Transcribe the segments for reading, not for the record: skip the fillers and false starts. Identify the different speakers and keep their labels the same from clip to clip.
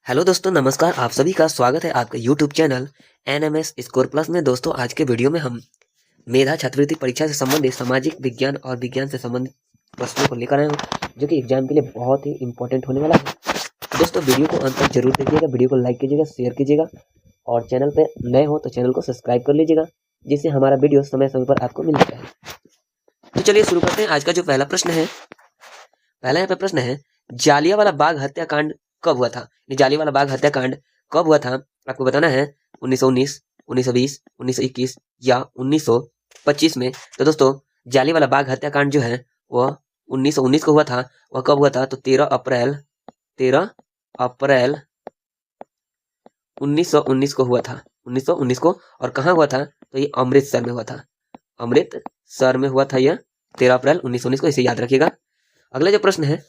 Speaker 1: Hello दोस्तों, नमस्कार। आप सभी का स्वागत है आपके YouTube channel NMS score plus में। दोस्तों, आज के वीडियो में हम मेधा छात्रवृत्ति परीक्षा से संबंधित सामाजिक विज्ञान और विज्ञान से संबंधित प्रश्नों को लेकर आए हैं, जो कि एग्जाम के लिए बहुत ही इंपॉर्टेंट होने वाला है। तो दोस्तों, वीडियो को अंत तक जरूर देखिएगा, वीडियो को लाइक कीजिएगा, शेयर कीजिएगा और चैनल पर नए हो तो चैनल को सब्सक्राइब कर लीजिएगा, जिससे हमारा वीडियो समय समय पर आपको मिलता है। तो चलिए शुरू करते हैं। आज का जो पहला प्रश्न है, पहला यहाँ पे प्रश्न है, जालियांवाला बाग हत्याकांड कब हुआ था? जालियांवाला बाग हत्याकांड कब हुआ था? आपको बताना है 1919, 1920, 1921 या 1925 में। तो दोस्तों, जालियांवाला बाग हत्याकांड जो है वह 1919 को हुआ था। वह कब हुआ था? तो 13 अप्रैल 1919 को हुआ था। 1919 को। और कहाँ हुआ था? तो ये अमृतसर में हुआ था। अमृतसर में हुआ था यह 13 अप्रैल 1919 को। इसे याद रखिएगा। अगला जो प्रश्न है,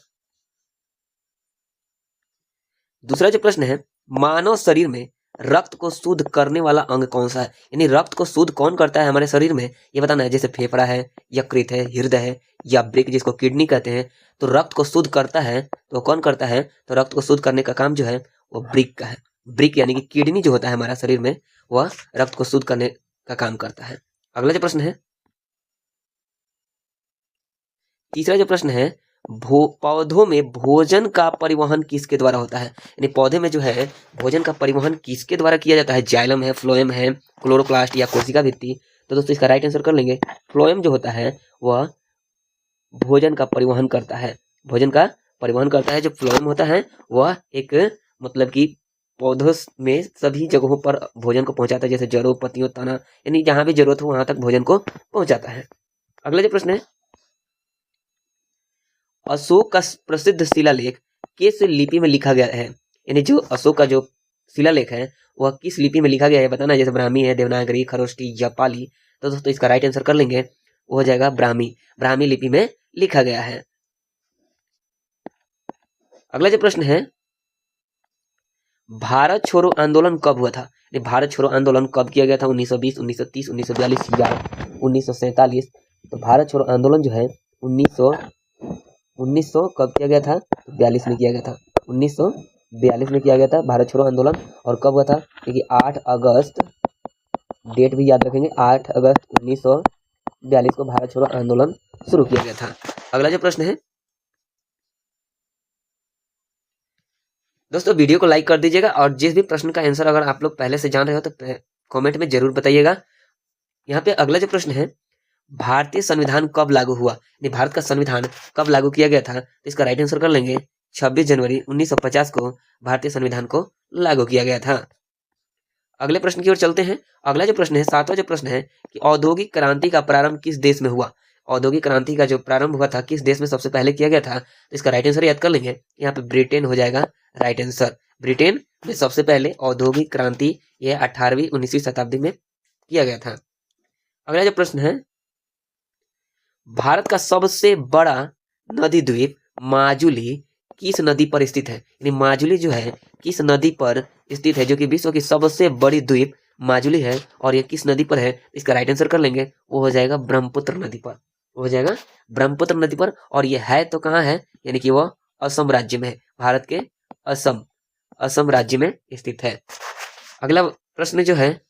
Speaker 1: दूसरा जो प्रश्न है, मानव शरीर में रक्त को शुद्ध करने वाला अंग कौन सा है? यानी रक्त को शुद्ध कौन करता है हमारे शरीर में, ये बताना है। जैसे फेफड़ा है, यकृत है, हृदय है या वृक्क जिसको किडनी कहते हैं। तो रक्त को शुद्ध करता है तो कौन करता है? तो रक्त को शुद्ध करने का काम जो है वो वृक्क का है। वृक्क यानी कि किडनी जो होता है हमारा शरीर में, वह रक्त को शुद्ध करने का काम करता है। अगला जो प्रश्न है, तीसरा जो प्रश्न है, पौधों में भोजन का परिवहन किसके द्वारा होता है? यानी पौधे में जो है भोजन का परिवहन किसके द्वारा किया जाता है? जाइलम है, फ्लोएम है, क्लोरोप्लास्ट या कोशिका भित्ति। तो दोस्तों, इसका राइट आंसर कर लेंगे। फ्लोएम जो होता है वह भोजन का परिवहन करता है। भोजन का परिवहन करता है। जो फ्लोएम होता है वह एक मतलब कि पौधों में सभी जगहों पर भोजन को पहुंचाता है, जैसे जड़ों, पत्तियों, तना, यानी जहां भी जरूरत हो वहां तक भोजन को पहुंचाता है। अगला जो प्रश्न है, अशोक का प्रसिद्ध शिलालेख किस लिपि में लिखा गया है? यानी जो अशोक का जो शिलालेख है वह किस लिपि में लिखा गया है बताना है। जैसे ब्राह्मी है, देवनागरी, खरोष्टी या पाली। तो दोस्तों, इसका राइट आंसर कर लेंगे, वो हो जाएगा ब्राह्मी। ब्राह्मी लिपि में लिखा गया है। अगला जो प्रश्न है, भारत छोड़ो आंदोलन कब हुआ था? ये भारत छोड़ो आंदोलन कब किया गया था? 1920, 1930, 1942 या 1947? तो भारत छोड़ो आंदोलन जो है 1900 कब किया गया था? 42 में किया गया था। 1942 में किया गया था भारत छोड़ो आंदोलन। और कब हुआ था? देखिए 8 अगस्त, डेट भी याद रखेंगे, 8 अगस्त 1942 को भारत छोड़ो आंदोलन शुरू किया गया था। अगला जो प्रश्न है, दोस्तों वीडियो को लाइक कर दीजिएगा और जिस भी प्रश्न का आंसर अगर आप लोग पहले से जान रहे हो तो कमेंट में जरूर बताइएगा। यहाँ पे अगला जो प्रश्न है, भारतीय संविधान कब लागू हुआ? यानी भारत का संविधान कब लागू किया गया था? तो इसका राइट आंसर कर लेंगे, 26 जनवरी 1950 को भारतीय संविधान को लागू किया गया था। अगले प्रश्न की ओर चलते हैं। अगला जो प्रश्न है, सातवां जो प्रश्न है कि औद्योगिक क्रांति का प्रारंभ किस देश में हुआ? औद्योगिक क्रांति का जो प्रारंभ हुआ था किस देश में सबसे पहले किया गया था? तो इसका राइट आंसर याद कर लेंगे। यहाँ पे ब्रिटेन हो जाएगा राइट आंसर। ब्रिटेन में सबसे पहले औद्योगिक क्रांति यह 18वीं 19वीं शताब्दी में किया गया था। अगला जो प्रश्न है, भारत का सबसे बड़ा नदी द्वीप माजुली किस नदी पर स्थित है? यानी माजुली जो है किस नदी पर स्थित है, जो कि विश्व की सबसे बड़ी द्वीप माजुली है। और ये किस नदी पर है? इसका राइट आंसर कर लेंगे, वो हो जाएगा ब्रह्मपुत्र नदी पर। वो हो जाएगा ब्रह्मपुत्र नदी पर। और ये है तो कहाँ है? यानी कि वह असम राज्य में है। भारत के असम राज्य में स्थित है। अगला प्रश्न जो है,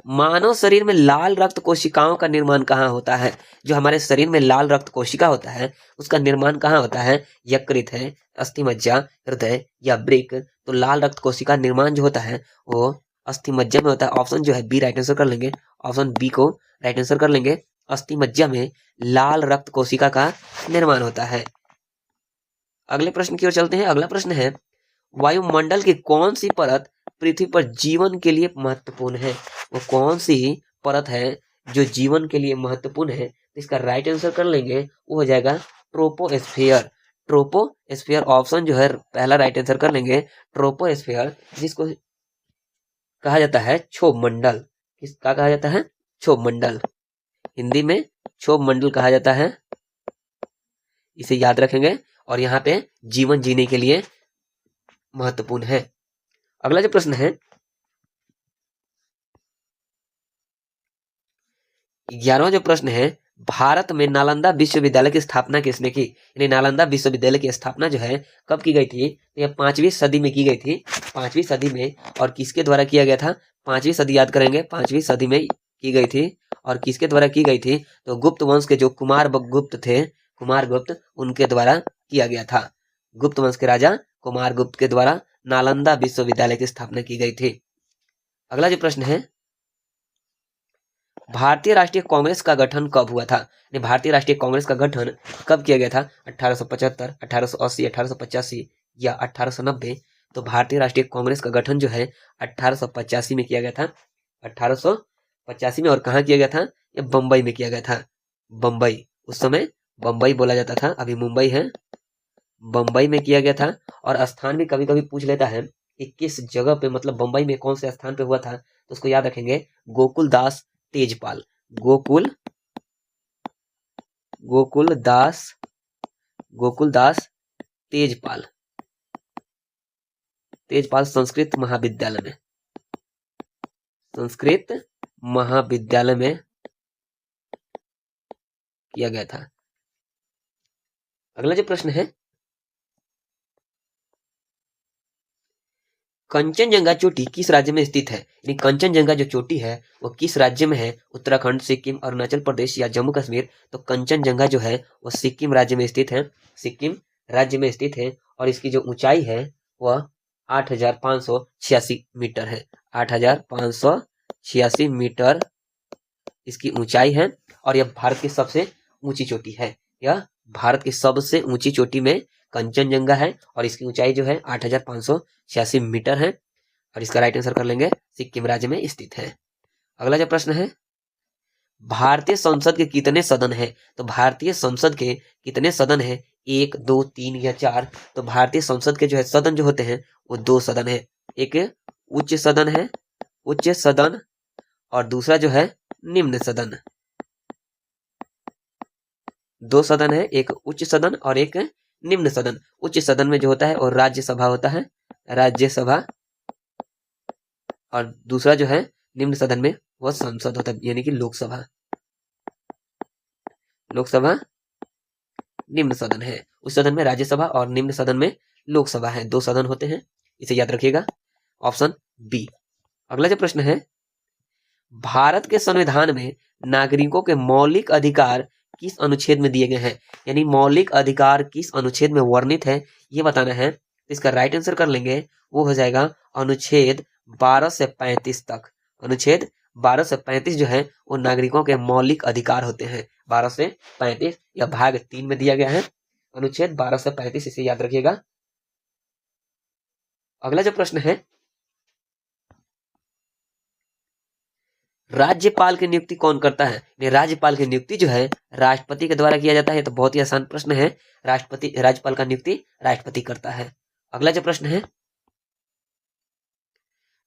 Speaker 1: मानव शरीर में लाल रक्त कोशिकाओं का निर्माण कहाँ होता है? जो हमारे शरीर में लाल रक्त कोशिका होता है उसका निर्माण कहाँ होता है? यकृत है, अस्थिमज्जा, हृदय या वृक्क? तो लाल रक्त कोशिका निर्माण जो होता है वो अस्थिमज्जा में होता है। ऑप्शन जो है बी राइट आंसर कर लेंगे। ऑप्शन बी को राइट आंसर कर लेंगे। अस्थिमज्जा में लाल रक्त कोशिका का निर्माण होता है। अगले प्रश्न की ओर चलते हैं। अगला प्रश्न है, वायुमंडल की कौन सी परत पृथ्वी पर जीवन के लिए महत्वपूर्ण है? वो कौन सी परत है जो जीवन के लिए महत्वपूर्ण है? तो इसका राइट आंसर कर लेंगे, वो हो जाएगा ट्रोपोस्फियर। ट्रोपोस्फियर ऑप्शन जो है पहला राइट आंसर कर लेंगे। ट्रोपोस्फियर जिसको कहा जाता है क्षोभ मंडल। किसका कहा जाता है? क्षोभ मंडल। हिंदी में क्षोभ मंडल कहा जाता है। इसे याद रखेंगे और यहाँ पे जीवन जीने के लिए महत्वपूर्ण है। अगला जो प्रश्न है, 11वां जो प्रश्न है, भारत में नालंदा विश्वविद्यालय की स्थापना किसने की? यानी नालंदा विश्वविद्यालय की स्थापना जो है कब की गई थी? तो यह 5वीं सदी में की गई थी, 5वीं सदी में। और किसके द्वारा किया गया था? 5वीं सदी याद करेंगे, 5वीं सदी में की गई थी। और किसके द्वारा की गई थी? तो गुप्त वंश के जो कुमार गुप्त थे, कुमार गुप्त, उनके द्वारा किया गया था। गुप्त वंश के राजा कुमार गुप्त के द्वारा नालंदा विश्वविद्यालय की स्थापना की गई थी। अगला जो प्रश्न है, भारतीय राष्ट्रीय कांग्रेस का गठन कब हुआ था? भारतीय राष्ट्रीय कांग्रेस का गठन कब किया गया था? 1875, 1880, 1885 या 1890? तो भारतीय राष्ट्रीय कांग्रेस का गठन जो है 1885 में किया गया था। 1885 में। और कहाँ किया गया था? ये बम्बई में किया गया था। बम्बई, उस समय बम्बई बोला जाता था, अभी मुंबई है। बम्बई में किया गया था। और स्थान भी कभी कभी पूछ लेता है कि किस जगह पे, मतलब बम्बई में कौन से स्थान पे हुआ था, तो उसको याद रखेंगे, गोकुल दास तेजपाल। गोकुल दास तेजपाल संस्कृत महाविद्यालय में किया गया था। अगला जो प्रश्न है, कंचनजंगा चोटी किस राज्य में स्थित है? यानी कंचनजंगा जो चोटी है वो किस राज्य में है? उत्तराखंड, सिक्किम, अरुणाचल प्रदेश या जम्मू कश्मीर? तो कंचनजंगा जो है वो सिक्किम राज्य में स्थित है। सिक्किम राज्य में स्थित है। और इसकी जो ऊंचाई है वह 8,586 मीटर है। 8,586 मीटर इसकी ऊंचाई है। और यह भारत की सबसे ऊंची चोटी है। यह भारत की सबसे ऊंची चोटी में कंचनजंगा है। और इसकी ऊंचाई जो है 8,586 मीटर है। और इसका राइट आंसर कर लेंगे, सिक्किम राज्य में स्थित है। अगला जो प्रश्न है, भारतीय संसद के कितने सदन है? तो भारतीय संसद के कितने सदन है? 1, 2, 3 या 4? तो भारतीय संसद के जो है सदन जो होते हैं वो 2 सदन है। एक उच्च सदन है, उच्च सदन, और दूसरा जो है निम्न सदन। 2 सदन है, एक उच्च सदन और एक निम्न सदन। उच्च सदन में जो होता है और राज्यसभा होता है, राज्यसभा। और दूसरा जो है निम्न सदन में वह संसद होता है, यानी कि लोकसभा। लोकसभा निम्न सदन है। उच्च सदन में राज्यसभा और निम्न सदन में लोकसभा है। 2 सदन होते हैं, इसे याद रखिएगा, ऑप्शन बी। अगला जो प्रश्न है, भारत के संविधान में नागरिकों के मौलिक अधिकार किस अनुच्छेद में दिए गए हैं? यानी मौलिक अधिकार किस अनुच्छेद में वर्णित है ये बताना है। इसका राइट आंसर कर लेंगे, वो हो जाएगा अनुच्छेद 12 से 35 तक। अनुच्छेद 12 से 35 जो है वो नागरिकों के मौलिक अधिकार होते हैं। 12 से 35 या भाग 3 में दिया गया है, अनुच्छेद 12 से 35, इसे याद रखिएगा। अगला जो प्रश्न है, राज्यपाल की नियुक्ति कौन करता है? राज्यपाल की नियुक्ति जो है राष्ट्रपति के द्वारा किया जाता है। तो बहुत ही आसान प्रश्न है, राज्यपाल का नियुक्ति राष्ट्रपति करता है। अगला जो प्रश्न है,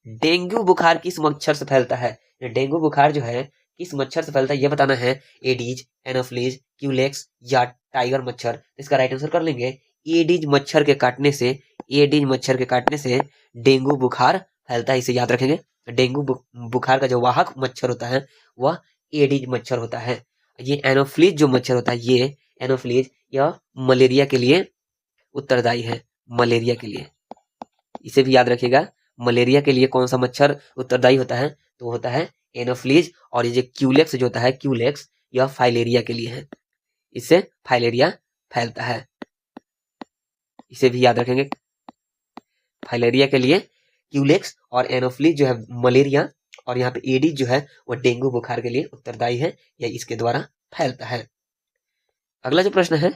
Speaker 1: डेंगू बुखार किस मच्छर से फैलता है? डेंगू बुखार जो है किस मच्छर से फैलता है ये बताना है। एडीज, एनोफ्लीज, क्यूलेक्स या टाइगर मच्छर? इसका राइट आंसर कर लेंगे, एडीज मच्छर के काटने से, एडीज मच्छर के काटने से डेंगू बुखार फैलता है, इसे याद रखेंगे। डेंगू बुखार का जो वाहक मच्छर होता है वह एडीज मच्छर होता है। ये एनोफ्लीज जो मच्छर होता है, ये एनोफ्लीज यह मलेरिया के लिए उत्तरदायी है। मलेरिया के लिए, इसे भी याद रखिएगा। मलेरिया के लिए कौन सा मच्छर उत्तरदायी होता है? तो होता है एनोफ्लीज। और ये जो क्यूलेक्स जो होता है, क्यूलेक्स, यह फाइलेरिया के लिए है। इससे फाइलेरिया फैलता है, इसे भी याद रखेंगे। फाइलेरिया के लिए क्यूलेक्स और एनोफ्लीज जो है मलेरिया, और यहाँ पे एडीज जो है वो डेंगू बुखार के लिए उत्तरदायी है, या इसके द्वारा फैलता है। अगला जो प्रश्न है,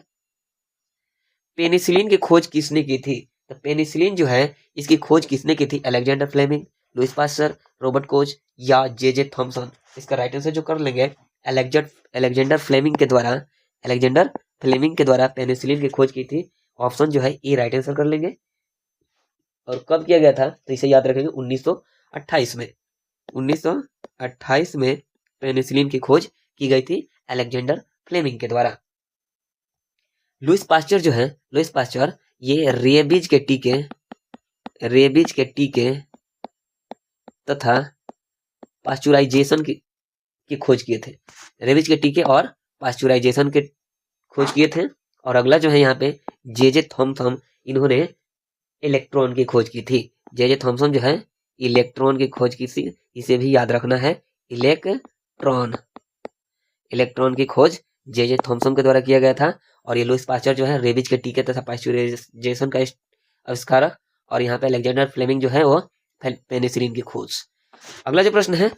Speaker 1: पेनिसिलिन की खोज किसने की थी? तो पेनिसिलिन जो है इसकी खोज किसने की थी? Alexander Fleming, Louis Pasteur, Robert Koch या जे थॉमसन? इसका राइट आंसर जो कर लेंगे, अलेक्जेंडर फ्लेमिंग के द्वारा, अलेक्जेंडर फ्लेमिंग के द्वारा पेनिसिलिन की खोज की थी। ऑप्शन जो है ए राइट आंसर कर लेंगे। और कब किया गया था? तो इसे याद रखेंगे, 1928 में। 1928 में पेनिसिलिन की खोज की गई थी अलेक्जेंडर फ्लेमिंग के द्वारा। लुइस पास्चर जो है, लुइस पास्चर ये रेबीज के तथा पास्चुराइजेशन की खोज किए थे। रेबीज के टीके और पास्चुराइजेशन के खोज किए थे। और अगला जो है यहाँ पे जे थॉमसन, इन्होंने इलेक्ट्रॉन की खोज की थी। जे थॉमसन जो है इलेक्ट्रॉन की खोज की थी, इसे भी याद रखना है। इलेक्ट्रॉन की खोज जे थॉमसन के द्वारा किया गया था। और ये लुईस पास्चर जो है रेबीज के टीके तथा पास्चुराइजेशन का आविष्कारक। और यहाँ पे अलेक्जेंडर फ्लेमिंग जो है वो पेनिसिलिन की खोज। अगला जो प्रश्न है,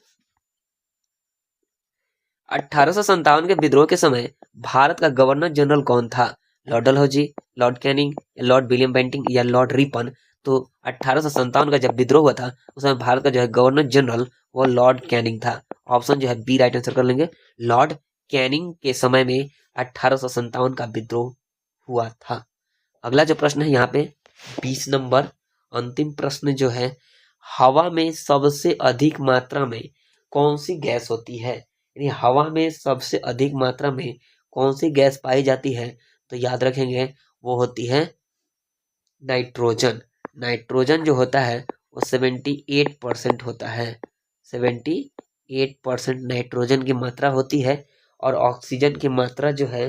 Speaker 1: 1857 के विद्रोह के समय भारत का गवर्नर जनरल कौन था? Lord Dalhousie, Lord Canning, Lord William Bentinck या लॉर्ड रिपन? तो 1857 का जब विद्रोह हुआ था उस समय भारत का जो है गवर्नर जनरल वो लॉर्ड कैनिंग था। ऑप्शन जो है बी राइट आंसर कर लेंगे। लॉर्ड कैनिंग के समय में 1857 का विद्रोह हुआ था। अगला जो प्रश्न है यहाँ पे 20 नंबर अंतिम प्रश्न जो है, हवा में सबसे अधिक मात्रा में कौन सी गैस होती है? यानी हवा में सबसे अधिक मात्रा में कौन सी गैस पाई जाती है? तो याद रखेंगे वो होती है नाइट्रोजन। नाइट्रोजन जो होता है वो 78% होता है। 78% नाइट्रोजन की मात्रा होती है। और ऑक्सीजन की मात्रा जो है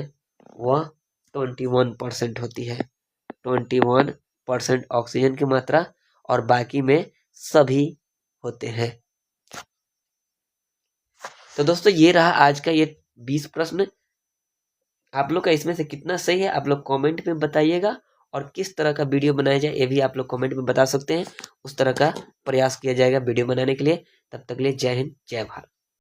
Speaker 1: वह 21% होती है। 21% ऑक्सीजन की मात्रा और बाकी में सभी होते हैं। तो दोस्तों ये रहा आज का ये 20 प्रश्न। आप लोग का इसमें से कितना सही है आप लोग कमेंट में बताइएगा। और किस तरह का वीडियो बनाया जाए ये भी आप लोग कमेंट में बता सकते हैं। उस तरह का प्रयास किया जाएगा वीडियो बनाने के लिए। तब तक के लिए जय हिंद जय भारत।